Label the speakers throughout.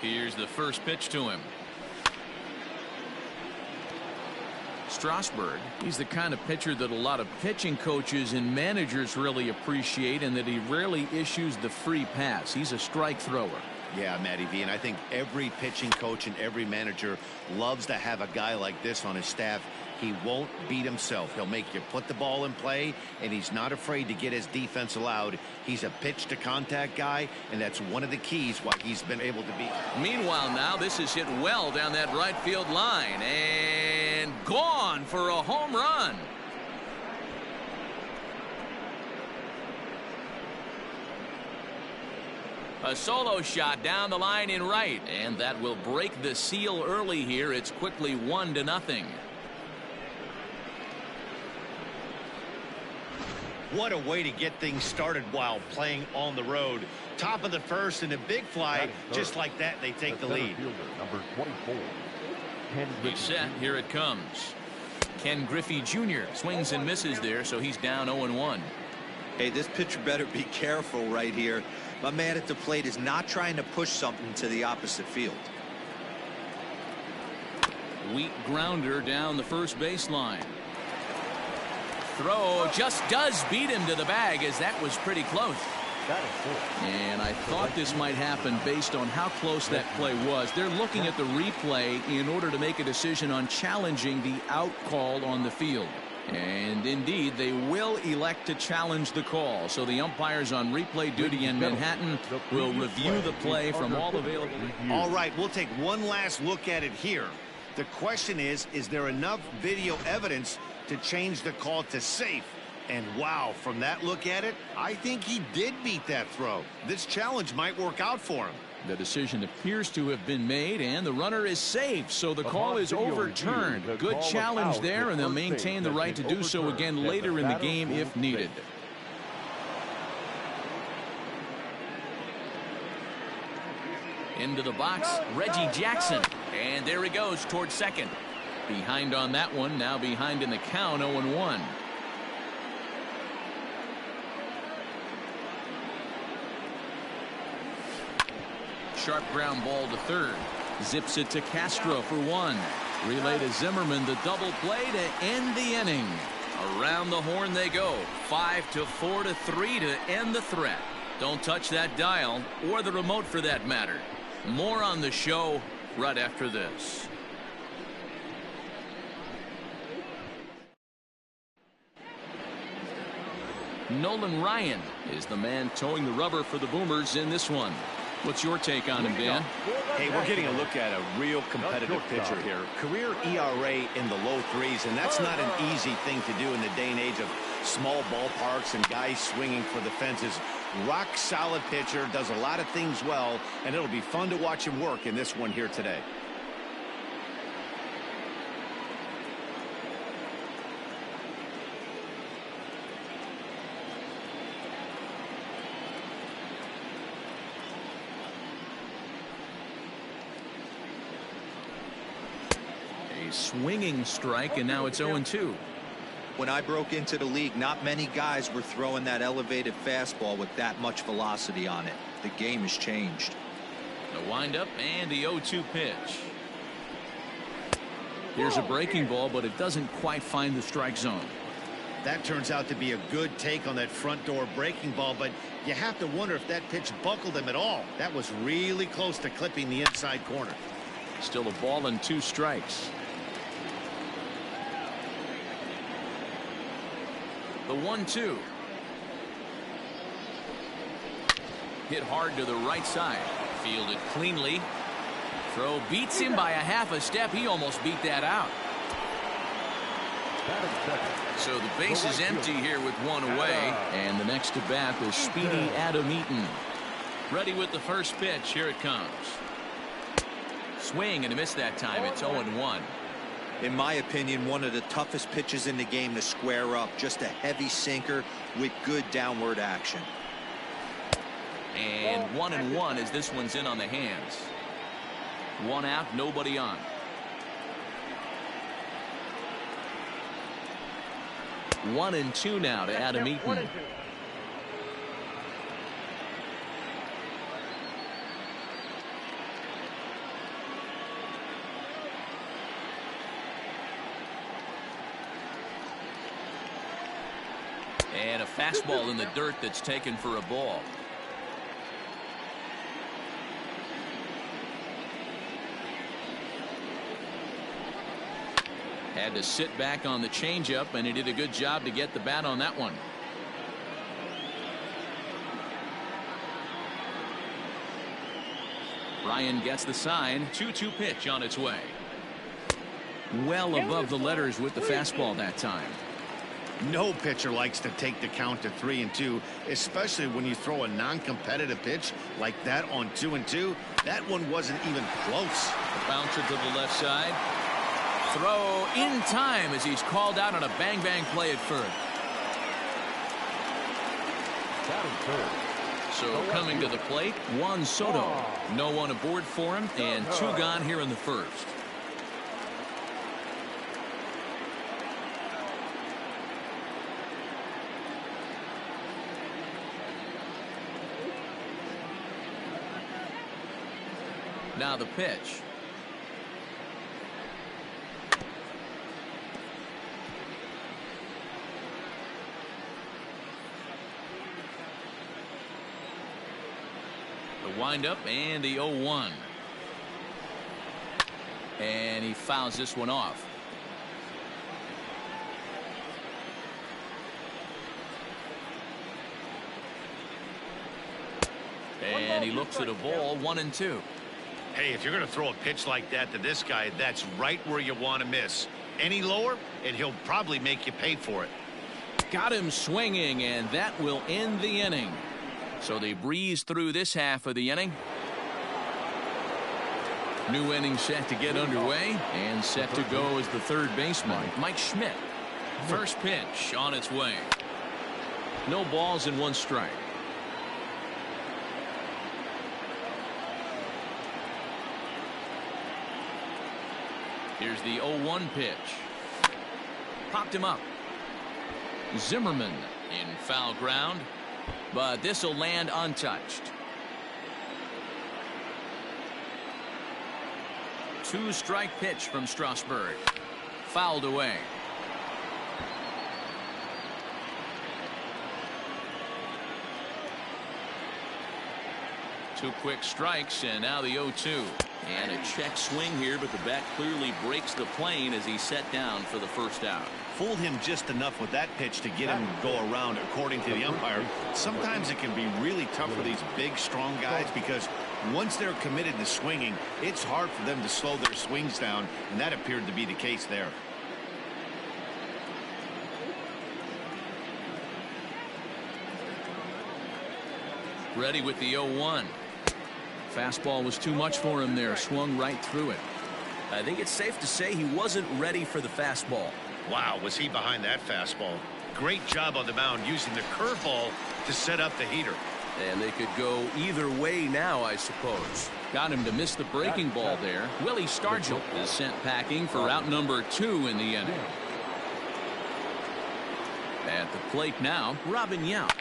Speaker 1: Here's the first pitch to him. Strasburg, he's the kind of pitcher that a lot of pitching coaches and managers really appreciate, and that he rarely issues the free pass. He's a strike thrower.
Speaker 2: Yeah, Matty V, and I think every pitching coach and every manager loves to have a guy like this on his staff. He won't beat himself. He'll make you put the ball in play, and he's not afraid to get his defense allowed. He's a pitch to contact guy, and that's one of the keys why he's been able to beat.
Speaker 1: Meanwhile, now this is hit well down that right field line and gone for a home run. A solo shot down the line in right, and that will break the seal early here. It's quickly 1-0.
Speaker 2: What a way to get things started while playing on the road. Top of the first and a big fly. Just like that, they take the lead.
Speaker 3: Number 24.
Speaker 1: He's set. Here it comes. Ken Griffey Jr. swings and misses there, so he's down 0-1.
Speaker 4: Hey, this pitcher better be careful right here. My man at the plate is not trying to push something to the opposite field.
Speaker 1: Weak grounder down the first baseline. Throw just does beat him to the bag, as that was pretty close. And I thought this might happen based on how close that play was. They're looking at the replay in order to make a decision on challenging the out call on the field. And indeed, they will elect to challenge the call. So the umpires on replay duty in Manhattan will review the play from all available.
Speaker 2: All right, we'll take one last look at it here. The question is there enough video evidence to change the call to safe? And wow, from that look at it, I think he did beat that throw. This challenge might work out for him.
Speaker 1: The decision appears to have been made, and the runner is safe, so the call is overturned. Good challenge there, and they'll maintain the right to do so again later in the game if needed. Into the box, Reggie Jackson, and there he goes towards second. Behind on that one, now behind in the count, 0-1. Sharp ground ball to third. Zips it to Castro for one. Relay to Zimmerman, the double play to end the inning. Around the horn they go. 5-4 to 3 to end the threat. Don't touch that dial, or the remote for that matter. More on the show right after this. Nolan Ryan is the man towing the rubber for the Boomers in this one. What's your take on him, Dan?
Speaker 2: Hey, we're getting a look at a real competitive pitcher here. Career ERA in the low threes, and that's not an easy thing to do in the day and age of small ballparks and guys swinging for the fences. Rock solid pitcher, does a lot of things well, and it'll be fun to watch him work in this one here today.
Speaker 1: A swinging strike, and now it's 0-2.
Speaker 4: When I broke into the league, not many guys were throwing that elevated fastball with that much velocity on it. The game has changed.
Speaker 1: The windup and the 0-2 pitch. Here's a breaking ball, but it doesn't quite find the strike zone.
Speaker 2: That turns out to be a good take on that front door breaking ball, but you have to wonder if that pitch buckled him at all. That was really close to clipping the inside corner.
Speaker 1: Still a ball and 2 strikes. The 1-2. Hit hard to the right side. Fielded cleanly. Throw beats him by a half a step. He almost beat that out. So the base is empty here with one away. And the next to bat is speedy Adam Eaton. Ready with the first pitch. Here it comes. Swing and a miss that time. It's 0-1.
Speaker 4: In my opinion, one of the toughest pitches in the game to square up. Just a heavy sinker with good downward action.
Speaker 1: And 1-1 as this one's in on the hands. One out, nobody on. One and two now to Adam Eaton. And a fastball in the dirt that's taken for a ball. Had to sit back on the changeup, and he did a good job to get the bat on that one. Ryan gets the sign. 2-2 pitch on its way. Well above the letters with the fastball that time.
Speaker 2: No pitcher likes to take the count to 3-2, especially when you throw a non-competitive pitch like that on 2-2. That one wasn't even close.
Speaker 1: A bouncer to the left side. Throw in time as he's called out on a bang-bang play at first. So coming to the plate, Juan Soto. No one aboard for him, and 2 gone here in the first. Now the pitch. The windup and the 0-1. And he fouls this one off. And he looks at a ball, 1-2.
Speaker 2: Hey, if you're going to throw a pitch like that to this guy, that's right where you want to miss. Any lower, and he'll probably make you pay for it.
Speaker 1: Got him swinging, and that will end the inning. So they breeze through this half of the inning. New inning set to get underway, and set to go as the third baseman, Mike Schmidt. First pitch on its way. No balls and 1 strike. Here's the 0-1 pitch. Popped him up. Zimmerman in foul ground, but this will land untouched. 2-strike pitch from Strasburg. Fouled away. Two quick strikes, and now the 0-2. And a check swing here, but the bat clearly breaks the plane as he's set down for the first out.
Speaker 2: Fooled him just enough with that pitch to get him to go around, according to the umpire. Sometimes it can be really tough for these big, strong guys because once they're committed to swinging, it's hard for them to slow their swings down, and that appeared to be the case there.
Speaker 1: Ready with the 0-1. Fastball was too much for him there. Swung right through it.
Speaker 3: I think it's safe to say he wasn't ready for the fastball.
Speaker 2: Wow, was he behind that fastball. Great job on the mound using the curveball to set up the heater.
Speaker 3: And they could go either way now, I suppose.
Speaker 1: Got him to miss the breaking ball there. Willie Stargell is sent packing for out number 2 in the inning. At the plate now, Robin Yount.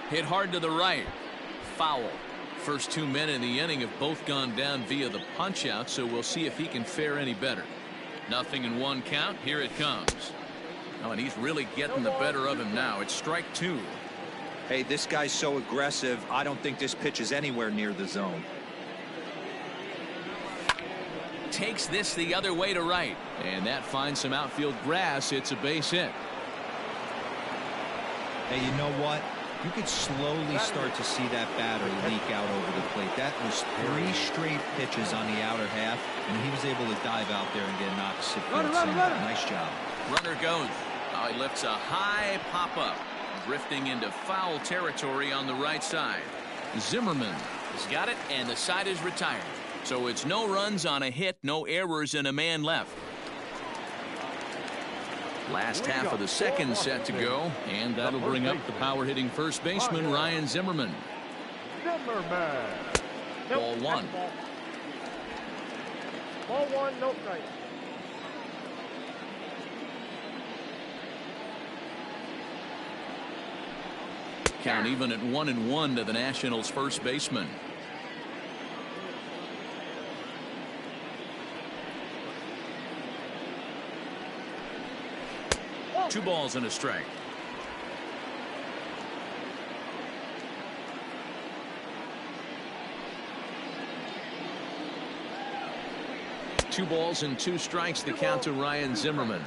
Speaker 1: Hit hard to the right. Foul. First 2 men in the inning have both gone down via the punch out, so we'll see if he can fare any better. 0-1 count. Here it comes. Oh, and he's really getting the better of him now. It's strike 2.
Speaker 4: Hey, this guy's so aggressive. I don't think this pitch is anywhere near the zone.
Speaker 1: Takes this the other way to right, and that finds some outfield grass. It's a base hit.
Speaker 4: Hey, you know what? You could slowly start to see that batter leak out over the plate. That was 3 straight pitches on the outer half, and he was able to dive out there and get a knock. Nice job.
Speaker 1: Runner goes. Oh, he lifts a high pop-up, drifting into foul territory on the right side. Zimmerman has got it, and the side is retired. So it's no runs on a hit, no errors, and a man left. Last half of the second set to go, and that'll bring up the power-hitting first baseman, Ryan Zimmerman. Ball 1.
Speaker 5: Ball 1, no strike.
Speaker 1: Count even at 1-1 to the Nationals' first baseman. Two balls and a strike. 2 balls and 2 strikes, the count to Ryan Zimmerman.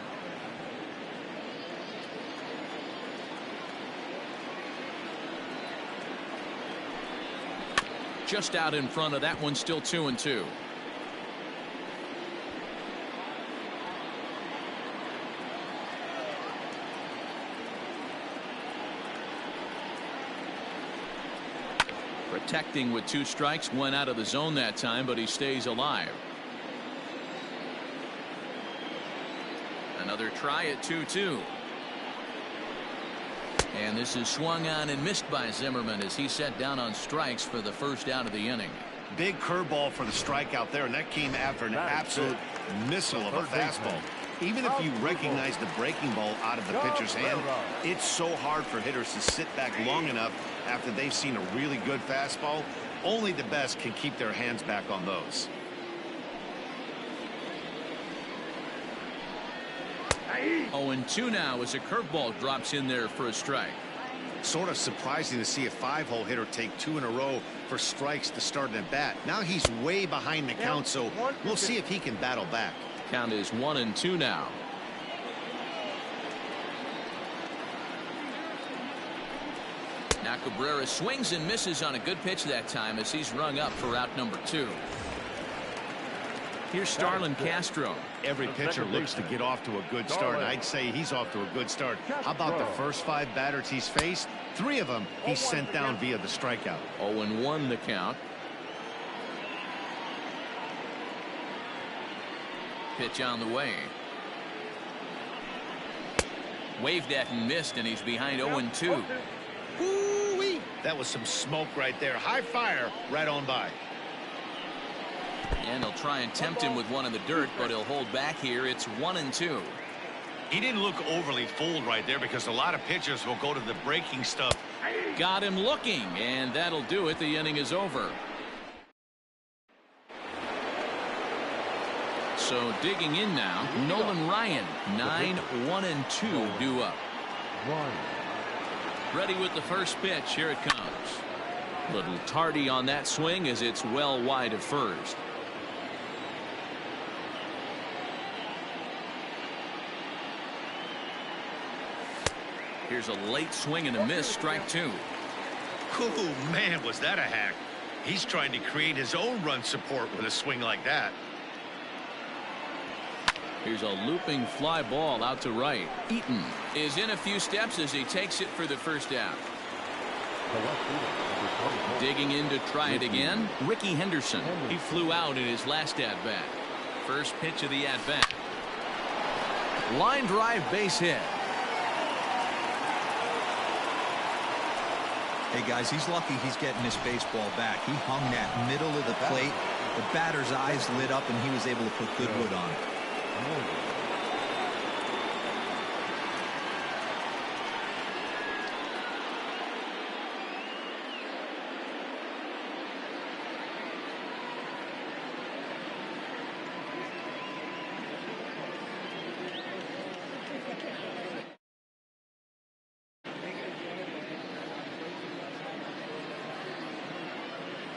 Speaker 1: Just out in front of that one, still 2-2. Protecting with 2 strikes, went out of the zone that time, but he stays alive. Another try at 2-2. And this is swung on and missed by Zimmerman as he set down on strikes for the first out of the inning.
Speaker 2: Big curveball for the strikeout there, and that came after an absolute missile of a fastball. Even if you recognize the breaking ball out of the pitcher's hand, it's so hard for hitters to sit back long enough after they've seen a really good fastball. Only the best can keep their hands back on those.
Speaker 1: Oh, and 2 now as a curveball drops in there for a strike.
Speaker 2: Sort of surprising to see a 5-hole hitter take 2 in a row for strikes to start an at-bat. Now he's way behind the count, so we'll see if he can battle back.
Speaker 1: Count is 1-2 now. Now Cabrera swings and misses on a good pitch that time as he's rung up for out number 2. Here's Starlin Castro.
Speaker 2: Every pitcher looks to get off to a good start, and I'd say he's off to a good start. How about the first 5 batters he's faced? 3 of them he's sent down via the strikeout.
Speaker 1: 0-1 the count. Pitch on the way. Waved at and missed, and he's behind 0-2.
Speaker 2: Woo-wee! That was some smoke right there. High fire right on by.
Speaker 1: And he'll try and tempt him with one in the dirt, but he'll hold back here. It's 1-2.
Speaker 2: He didn't look overly fooled right there because a lot of pitchers will go to the breaking stuff.
Speaker 1: Got him looking, and that'll do it. The inning is over. So digging in now, Nolan Ryan, 9-1-2 due up. Ready with the first pitch. Here it comes. Little tardy on that swing as it's well wide of first. Here's a late swing and a miss, strike 2.
Speaker 2: Oh, man, was that a hack. He's trying to create his own run support with a swing like that.
Speaker 1: Here's a looping fly ball out to right. Eaton is in a few steps as he takes it for the first out. Digging in to try it again, Ricky Henderson. He flew out in his last at-bat. First pitch of the at-bat. Line drive, base hit.
Speaker 4: Hey, guys, he's lucky he's getting this baseball back. He hung that middle of the plate. The batter's eyes lit up, and he was able to put good wood on it.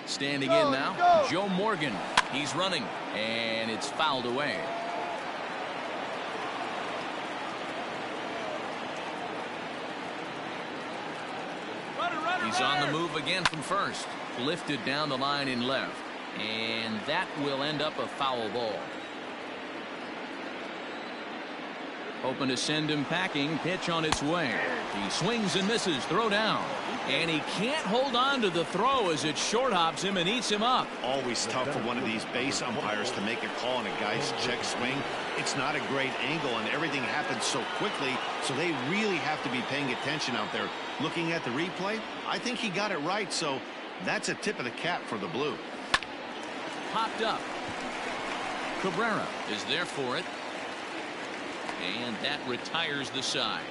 Speaker 1: Standing in now, Joe Morgan. He's running, and it's fouled away. He's on the move again from first. Lifted down the line in left. And that will end up a foul ball. Hoping to send him packing. Pitch on its way. He swings and misses. Throw down. And he can't hold on to the throw as it short hops him and eats him up.
Speaker 2: Always tough for one of these base umpires to make a call on a guy's check swing. It's not a great angle, and everything happens so quickly, so they really have to be paying attention out there. Looking at the replay, I think he got it right, so that's a tip of the cap for the Blue.
Speaker 1: Popped up. Cabrera is there for it. And that retires the side.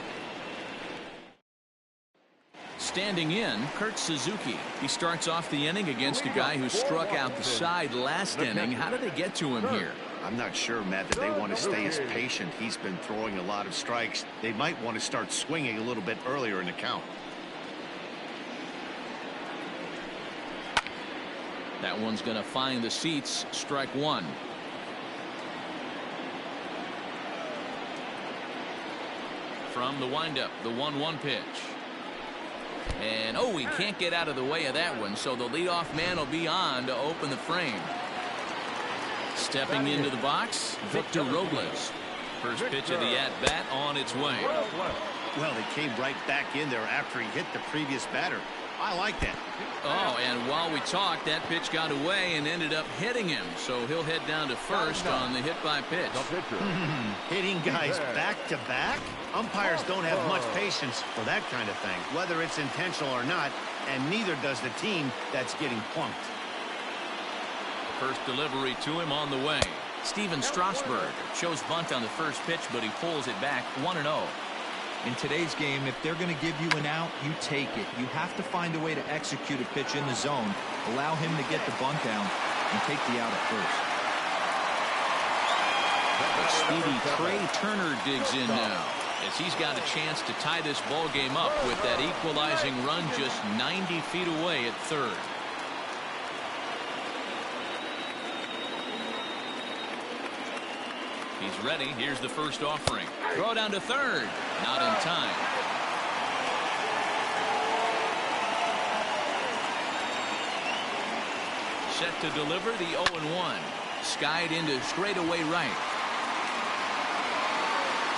Speaker 1: Standing in, Kurt Suzuki. He starts off the inning against a guy who struck out the side last inning. How did they get to him here?
Speaker 2: I'm not sure, Matt, that they want to stay as patient. He's been throwing a lot of strikes. They might want to start swinging a little bit earlier in the count.
Speaker 1: That one's going to find the seats. Strike 1. from the windup, the 1-1 pitch. And oh, he can't get out of the way of that one, so the leadoff man will be on to open the frame. Stepping into the box, Victor Robles. First pitch of the at-bat on its way.
Speaker 2: Well, he came right back in there after he hit the previous batter. I like that.
Speaker 1: Oh, and while we talked, that pitch got away and ended up hitting him. So he'll head down to first on the hit by pitch.
Speaker 2: Hitting guys back to back? Umpires don't have much patience for that kind of thing, whether it's intentional or not, and neither does the team that's getting plunked.
Speaker 1: First delivery to him on the way. Steven Strasburg shows bunt on the first pitch, but he pulls it back 1-0.
Speaker 4: In today's game, if they're going to give you an out, you take it. You have to find a way to execute a pitch in the zone, allow him to get the bunt down, and take the out at first.
Speaker 1: Speedy Trey Turner digs in now, as he's got a chance to tie this ball game up with that equalizing run just 90 feet away at third. He's ready. Here's the first offering. Throw down to third. Not in time. Set to deliver the 0-1. Skied into straightaway right.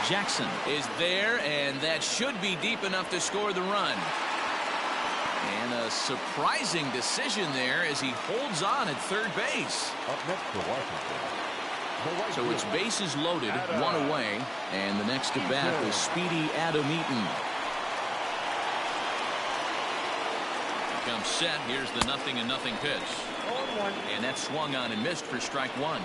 Speaker 1: Jackson is there, and that should be deep enough to score the run. And a surprising decision there as he holds on at third base.
Speaker 5: Up next to Washington.
Speaker 1: So it's bases loaded, one away, and the next at bat is speedy Adam Eaton. Comes set. Here's the 0-0 pitch. And that's swung on and missed for strike one.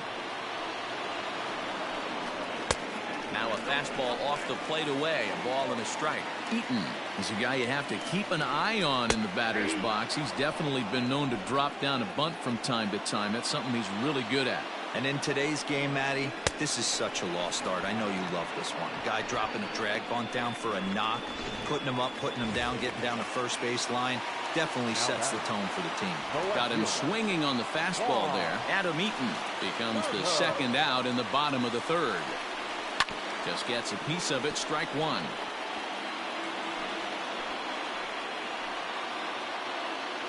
Speaker 1: Now a fastball off the plate away, a ball and a strike. Eaton is a guy you have to keep an eye on in the batter's box. He's definitely been known to drop down a bunt from time to time. That's something he's really good at.
Speaker 4: And in today's game, Matty, this is such a lost art. I know you love this one. Guy dropping a drag bunt down for a knock, putting him up, putting him down, getting down the first base line. Definitely sets the tone for the team.
Speaker 1: Got him swinging on the fastball there. Adam Eaton becomes the second out in the bottom of the third. Just gets a piece of it, strike one.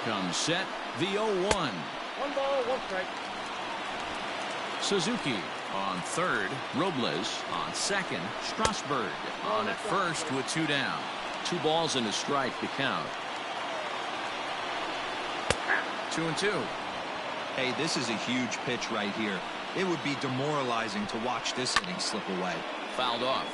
Speaker 1: Comes set, the 0-1.
Speaker 5: 1 ball, 1 strike.
Speaker 1: Suzuki on third, Robles on second, Strasburg on at first with 2 down. 2 balls and a strike to count. 2-2.
Speaker 4: Hey, this is a huge pitch right here. It would be demoralizing to watch this inning slip away.
Speaker 1: Fouled off.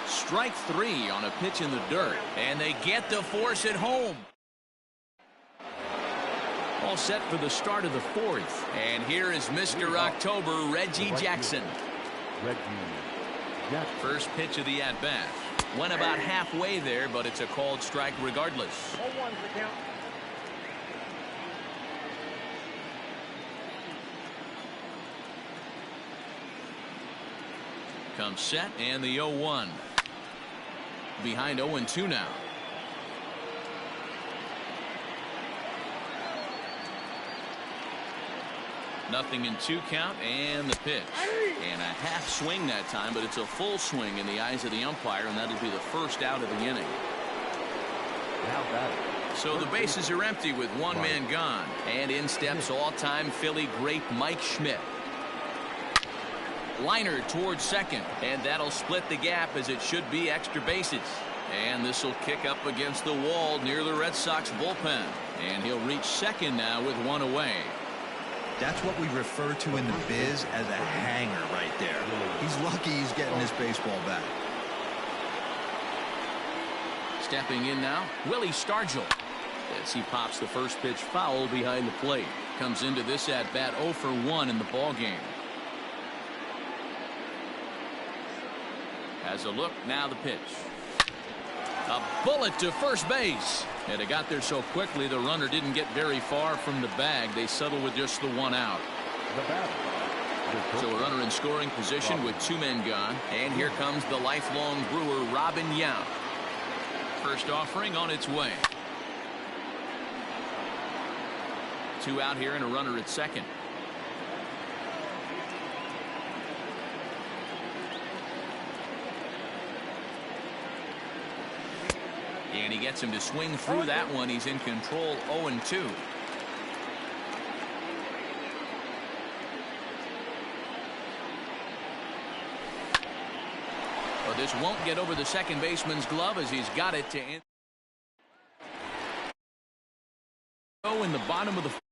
Speaker 1: Strike 3 on a pitch in the dirt, and they get to force it home. All set for the start of the fourth, and here is Mr. October, Reggie Jackson. First pitch of the at-bat. Went about halfway there, but it's a called strike regardless.
Speaker 5: 0-1 for count.
Speaker 1: Comes set, and the 0-1. Behind 0-2 now. Nothing in 2 count, and the pitch. And a half swing that time, but it's a full swing in the eyes of the umpire, and that'll be the first out of the inning. So the bases are empty with 1 man gone, and in steps all-time Philly great Mike Schmidt. Liner towards second, and that'll split the gap as it should be extra bases. And this will kick up against the wall near the Red Sox bullpen, and he'll reach second now with 1 away.
Speaker 4: That's what we refer to in the biz as a hanger right there. He's lucky he's getting his baseball back.
Speaker 1: Stepping in now, Willie Stargell. As he pops the first pitch foul behind the plate. Comes into this at-bat 0 for 1 in the ballgame. Has a look, now the pitch. A bullet to first base. And it got there so quickly the runner didn't get very far from the bag. They settle with just the 1 out. So a runner in scoring position with 2 men gone. And here comes the lifelong Brewer, Robin Yount. First offering on its way. 2 out here and a runner at second. And he gets him to swing through that one. He's in control, 0-2. Well, this won't get over the second baseman's glove as he's got it to end. In the bottom of the